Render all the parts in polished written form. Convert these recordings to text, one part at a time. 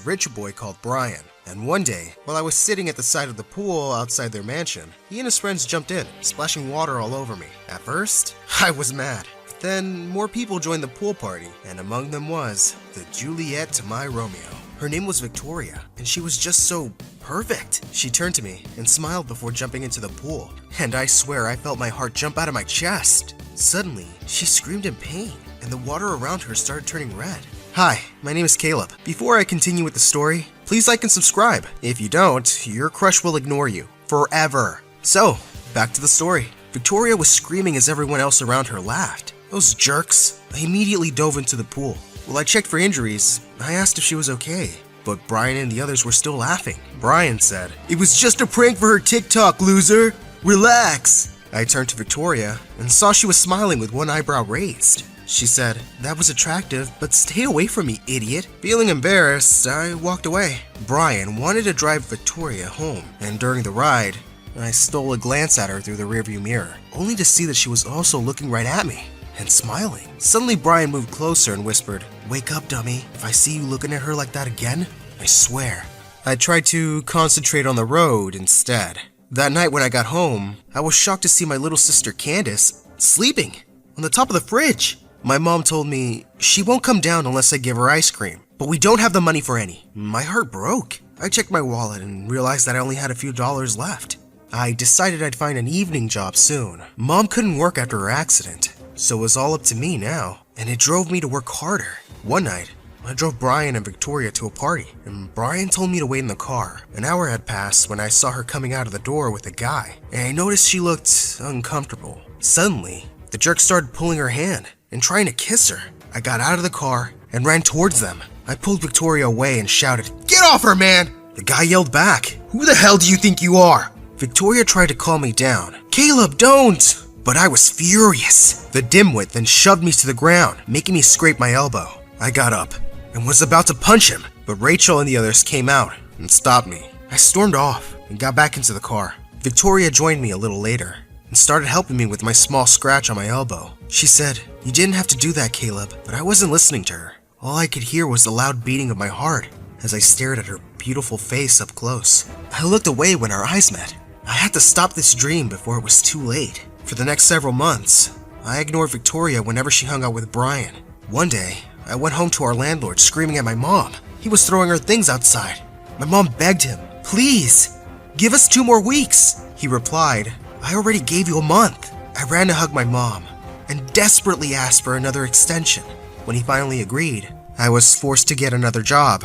rich boy called Brian. And one day, while I was sitting at the side of the pool outside their mansion, he and his friends jumped in, splashing water all over me. At first, I was mad. Then more people joined the pool party, and among them was the Juliet to my Romeo. Her name was Victoria, and she was just so perfect. She turned to me and smiled before jumping into the pool, and I swear I felt my heart jump out of my chest. Suddenly, she screamed in pain, and the water around her started turning red. Hi, my name is Caleb. Before I continue with the story, please like and subscribe. If you don't, your crush will ignore you forever. So, back to the story. Victoria was screaming as everyone else around her laughed. Those jerks. I immediately dove into the pool. While I checked for injuries, I asked if she was okay, but Brian and the others were still laughing. Brian said, "It was just a prank for her TikTok, loser. Relax." I turned to Victoria and saw she was smiling with one eyebrow raised. She said, "That was attractive, but stay away from me, idiot." Feeling embarrassed, I walked away. Brian wanted to drive Victoria home, and during the ride, I stole a glance at her through the rearview mirror, only to see that she was also looking right at me and smiling. Suddenly, Brian moved closer and whispered, "Wake up, dummy. If I see you looking at her like that again, I swear." I tried to concentrate on the road instead. That night when I got home, I was shocked to see my little sister Candace sleeping on the top of the fridge. My mom told me she won't come down unless I give her ice cream, but we don't have the money for any. My heart broke. I checked my wallet and realized that I only had a few dollars left. I decided I'd find an evening job soon. Mom couldn't work after her accident, so it was all up to me now, and it drove me to work harder. One night, I drove Brian and Victoria to a party, and Brian told me to wait in the car. An hour had passed when I saw her coming out of the door with a guy, and I noticed she looked uncomfortable. Suddenly, the jerk started pulling her hand and trying to kiss her. I got out of the car and ran towards them. I pulled Victoria away and shouted, "Get off her, man!" The guy yelled back, "Who the hell do you think you are?" Victoria tried to calm me down. "Caleb, don't!" But I was furious. The dimwit then shoved me to the ground, making me scrape my elbow. I got up and was about to punch him, but Rachel and the others came out and stopped me. I stormed off and got back into the car. Victoria joined me a little later and started helping me with my small scratch on my elbow. She said, "You didn't have to do that, Caleb," but I wasn't listening to her. All I could hear was the loud beating of my heart as I stared at her beautiful face up close. I looked away when our eyes met. I had to stop this dream before it was too late. For the next several months, I ignored Victoria whenever she hung out with Brian. One day, I went home to our landlord screaming at my mom. He was throwing her things outside. My mom begged him, "Please, give us 2 more weeks." He replied, "I already gave you a month." I ran to hug my mom and desperately asked for another extension. When he finally agreed, I was forced to get another job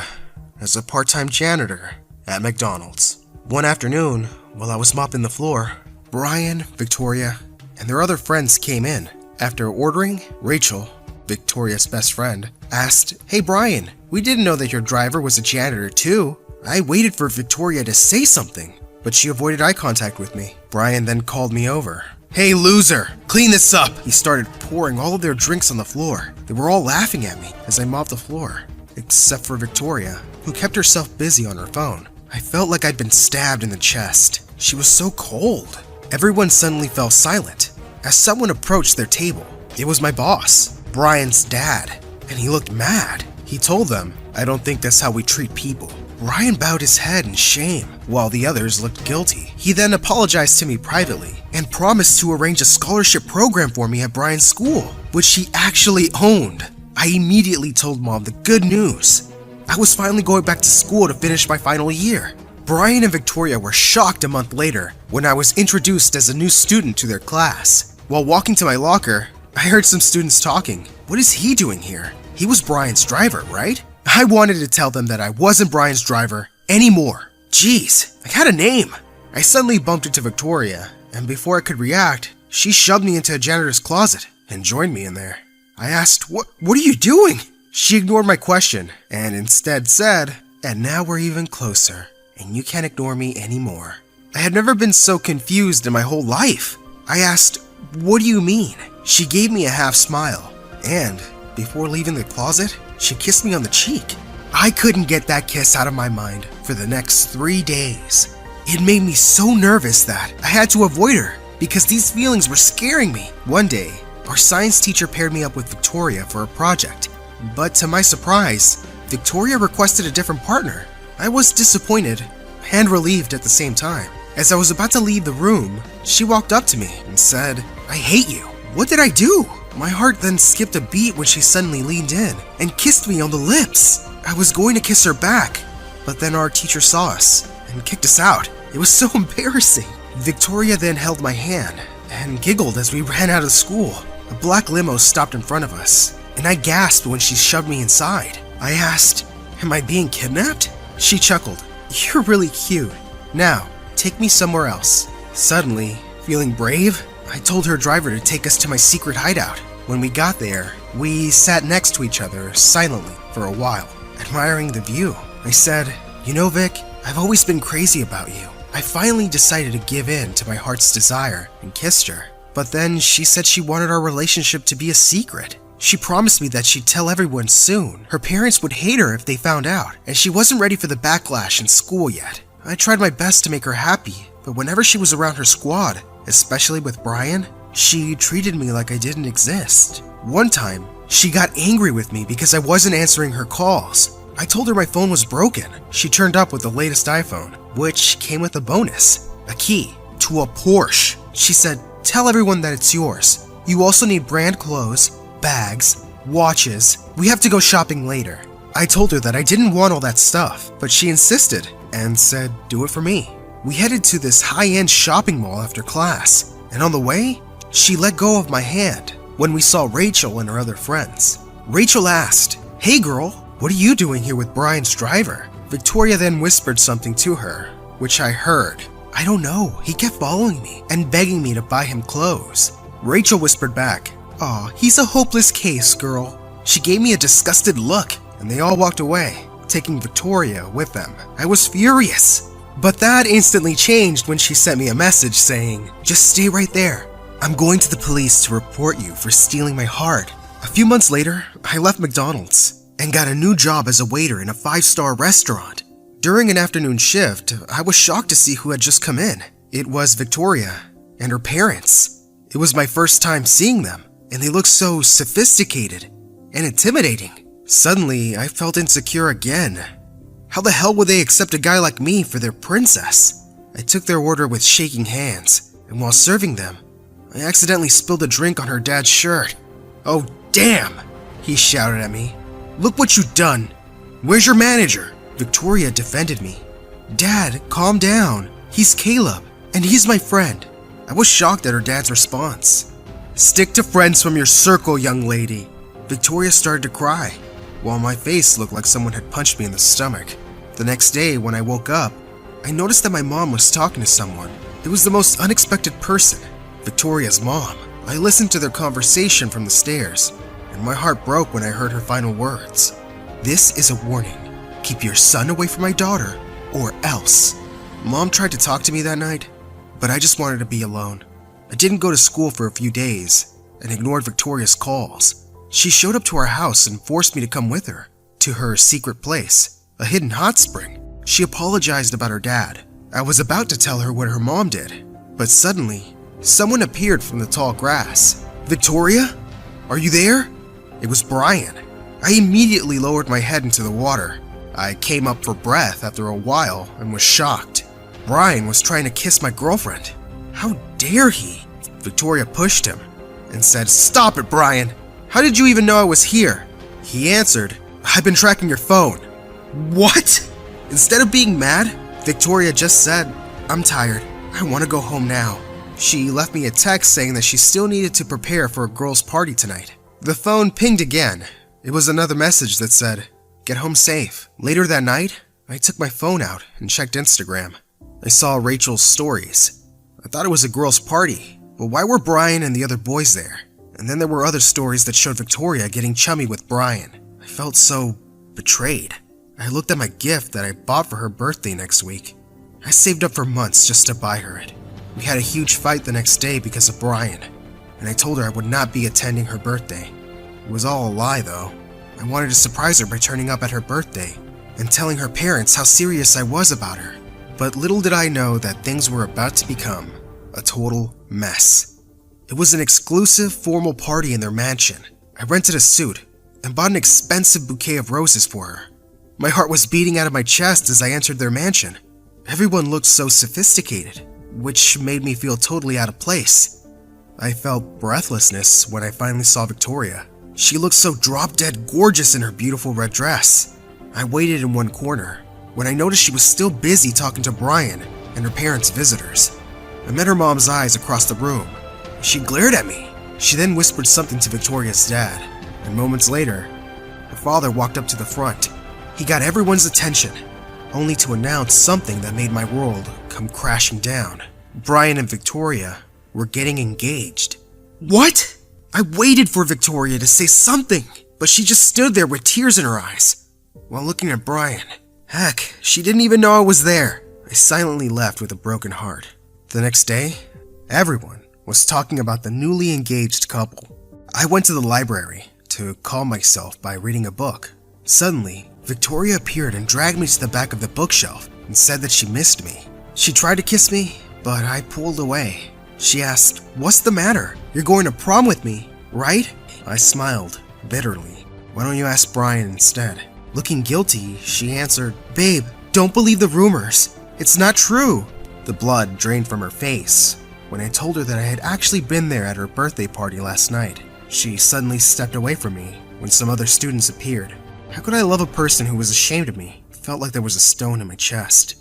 as a part-time janitor at McDonald's. One afternoon, while I was mopping the floor, Brian, Victoria, and their other friends came in. After ordering, Rachel, Victoria's best friend, asked, "Hey Brian, we didn't know that your driver was a janitor too." I waited for Victoria to say something, but she avoided eye contact with me. Brian then called me over. "Hey loser, clean this up!" He started pouring all of their drinks on the floor. They were all laughing at me as I mopped the floor, except for Victoria, who kept herself busy on her phone. I felt like I'd been stabbed in the chest. She was so cold. Everyone suddenly fell silent as someone approached their table. It was my boss, Brian's dad, and he looked mad. He told them, "I don't think that's how we treat people." Brian bowed his head in shame, while the others looked guilty. He then apologized to me privately and promised to arrange a scholarship program for me at Brian's school, which he actually owned. I immediately told Mom the good news. I was finally going back to school to finish my final year. Brian and Victoria were shocked a month later when I was introduced as a new student to their class. While walking to my locker, I heard some students talking. What is he doing here? He was Brian's driver, right? I wanted to tell them that I wasn't Brian's driver anymore. Jeez, I had a name. I suddenly bumped into Victoria, and before I could react, she shoved me into a janitor's closet and joined me in there. I asked, What are you doing?" She ignored my question and instead said, "And now we're even closer, and you can't ignore me anymore." I had never been so confused in my whole life. I asked, "What do you mean?" She gave me a half smile, and before leaving the closet, she kissed me on the cheek. I couldn't get that kiss out of my mind for the next 3 days. It made me so nervous that I had to avoid her because these feelings were scaring me. One day, our science teacher paired me up with Victoria for a project, but to my surprise, Victoria requested a different partner. I was disappointed and relieved at the same time. As I was about to leave the room, she walked up to me and said, "I hate you." What did I do? My heart then skipped a beat when she suddenly leaned in and kissed me on the lips. I was going to kiss her back, but then our teacher saw us and kicked us out. It was so embarrassing. Victoria then held my hand and giggled as we ran out of school. A black limo stopped in front of us, and I gasped when she shoved me inside. I asked, "Am I being kidnapped?" She chuckled, "You're really cute. Now, take me somewhere else." Suddenly, feeling brave, I told her driver to take us to my secret hideout. When we got there, we sat next to each other silently for a while, admiring the view. I said, "You know, Vic, I've always been crazy about you." I finally decided to give in to my heart's desire and kissed her. But then she said she wanted our relationship to be a secret. She promised me that she'd tell everyone soon. Her parents would hate her if they found out, and she wasn't ready for the backlash in school yet. I tried my best to make her happy, but whenever she was around her squad, especially with Brian, she treated me like I didn't exist. One time, she got angry with me because I wasn't answering her calls. I told her my phone was broken. She turned up with the latest iPhone, which came with a bonus, a key to a Porsche. She said, "Tell everyone that it's yours. You also need brand clothes, bags, watches. We have to go shopping later." I told her that I didn't want all that stuff, but she insisted and said, "Do it for me." We headed to this high-end shopping mall after class, and on the way, she let go of my hand when we saw Rachel and her other friends. Rachel asked, "Hey girl, what are you doing here with Brian's driver?" Victoria then whispered something to her, which I heard. "I don't know, he kept following me and begging me to buy him clothes." Rachel whispered back, "Aw, he's a hopeless case, girl." She gave me a disgusted look, and they all walked away, taking Victoria with them. I was furious, but that instantly changed when she sent me a message saying, "Just stay right there. I'm going to the police to report you for stealing my heart." A few months later, I left McDonald's and got a new job as a waiter in a 5-star restaurant. During an afternoon shift, I was shocked to see who had just come in. It was Victoria and her parents. It was my first time seeing them, and they looked so sophisticated and intimidating. Suddenly, I felt insecure again. How the hell would they accept a guy like me for their princess? I took their order with shaking hands, and while serving them, I accidentally spilled a drink on her dad's shirt. "Oh, damn!" he shouted at me. "Look what you've done! Where's your manager?" Victoria defended me. "Dad, calm down. He's Caleb, and he's my friend." I was shocked at her dad's response. "Stick to friends from your circle, young lady." Victoria started to cry, while my face looked like someone had punched me in the stomach. The next day, when I woke up, I noticed that my mom was talking to someone. It was the most unexpected person, Victoria's mom. I listened to their conversation from the stairs, and my heart broke when I heard her final words. "This is a warning. Keep your son away from my daughter, or else." Mom tried to talk to me that night, but I just wanted to be alone. I didn't go to school for a few days and ignored Victoria's calls. She showed up to our house and forced me to come with her to her secret place, a hidden hot spring. She apologized about her dad. I was about to tell her what her mom did, but suddenly, someone appeared from the tall grass. "Victoria? Are you there?" It was Brian. I immediately lowered my head into the water. I came up for breath after a while and was shocked. Brian was trying to kiss my girlfriend. How dare he? Victoria pushed him and said, "Stop it, Brian. How did you even know I was here?" He answered, "I've been tracking your phone." What? Instead of being mad, Victoria just said, "I'm tired. I want to go home now." She left me a text saying that she still needed to prepare for a girls' party tonight. The phone pinged again. It was another message that said, "Get home safe." Later that night, I took my phone out and checked Instagram. I saw Rachel's stories. I thought it was a girls' party, but why were Brian and the other boys there? And then there were other stories that showed Victoria getting chummy with Brian. I felt so betrayed. I looked at my gift that I bought for her birthday next week. I saved up for months just to buy her it. We had a huge fight the next day because of Brian, and I told her I would not be attending her birthday. It was all a lie, though. I wanted to surprise her by turning up at her birthday and telling her parents how serious I was about her. But little did I know that things were about to become a total mess. It was an exclusive, formal party in their mansion. I rented a suit and bought an expensive bouquet of roses for her. My heart was beating out of my chest as I entered their mansion. Everyone looked so sophisticated, which made me feel totally out of place. I felt breathlessness when I finally saw Victoria. She looked so drop-dead gorgeous in her beautiful red dress. I waited in one corner when I noticed she was still busy talking to Brian and her parents' visitors. I met her mom's eyes across the room. She glared at me. She then whispered something to Victoria's dad, and moments later, her father walked up to the front. He got everyone's attention, only to announce something that made my world come crashing down. Brian and Victoria were getting engaged. What? I waited for Victoria to say something, but she just stood there with tears in her eyes, while looking at Brian. Heck, she didn't even know I was there. I silently left with a broken heart. The next day, everyone was talking about the newly engaged couple. I went to the library to calm myself by reading a book. Suddenly, Victoria appeared and dragged me to the back of the bookshelf and said that she missed me. She tried to kiss me, but I pulled away. She asked, "What's the matter? You're going to prom with me, right?" I smiled bitterly. "Why don't you ask Brian instead?" Looking guilty, she answered, "Babe, don't believe the rumors. It's not true." The blood drained from her face when I told her that I had actually been there at her birthday party last night. She suddenly stepped away from me when some other students appeared. How could I love a person who was ashamed of me? It felt like there was a stone in my chest.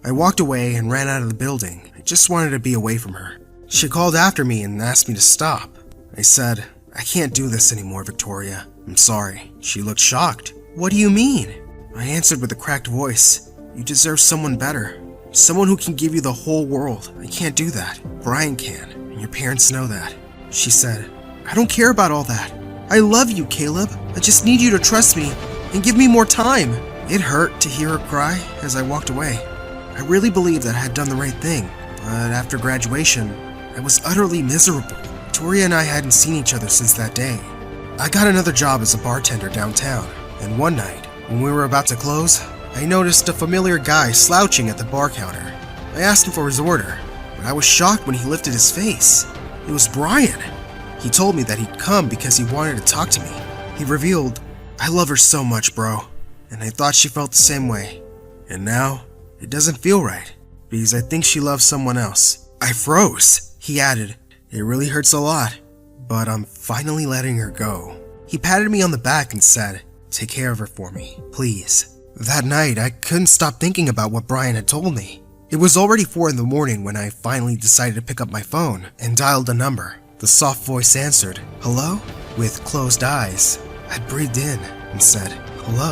I walked away and ran out of the building. I just wanted to be away from her. She called after me and asked me to stop. I said, "I can't do this anymore, Victoria. I'm sorry." She looked shocked. "What do you mean?" I answered with a cracked voice, "You deserve someone better. Someone who can give you the whole world. I can't do that. Brian can, and your parents know that." She said, "I don't care about all that. I love you, Caleb. I just need you to trust me and give me more time." It hurt to hear her cry as I walked away. I really believed that I had done the right thing, but after graduation, I was utterly miserable. Victoria and I hadn't seen each other since that day. I got another job as a bartender downtown, and one night, when we were about to close, I noticed a familiar guy slouching at the bar counter. I asked him for his order, but I was shocked when he lifted his face. It was Brian. He told me that he'd come because he wanted to talk to me. He revealed, "I love her so much, bro," and I thought she felt the same way. And now, it doesn't feel right, because I think she loves someone else. I froze. He added, "It really hurts a lot, but I'm finally letting her go." He patted me on the back and said, "Take care of her for me, please." That night, I couldn't stop thinking about what Brian had told me. It was already 4 in the morning when I finally decided to pick up my phone and dialed a number. The soft voice answered, "Hello?" With closed eyes, I breathed in and said, "Hello."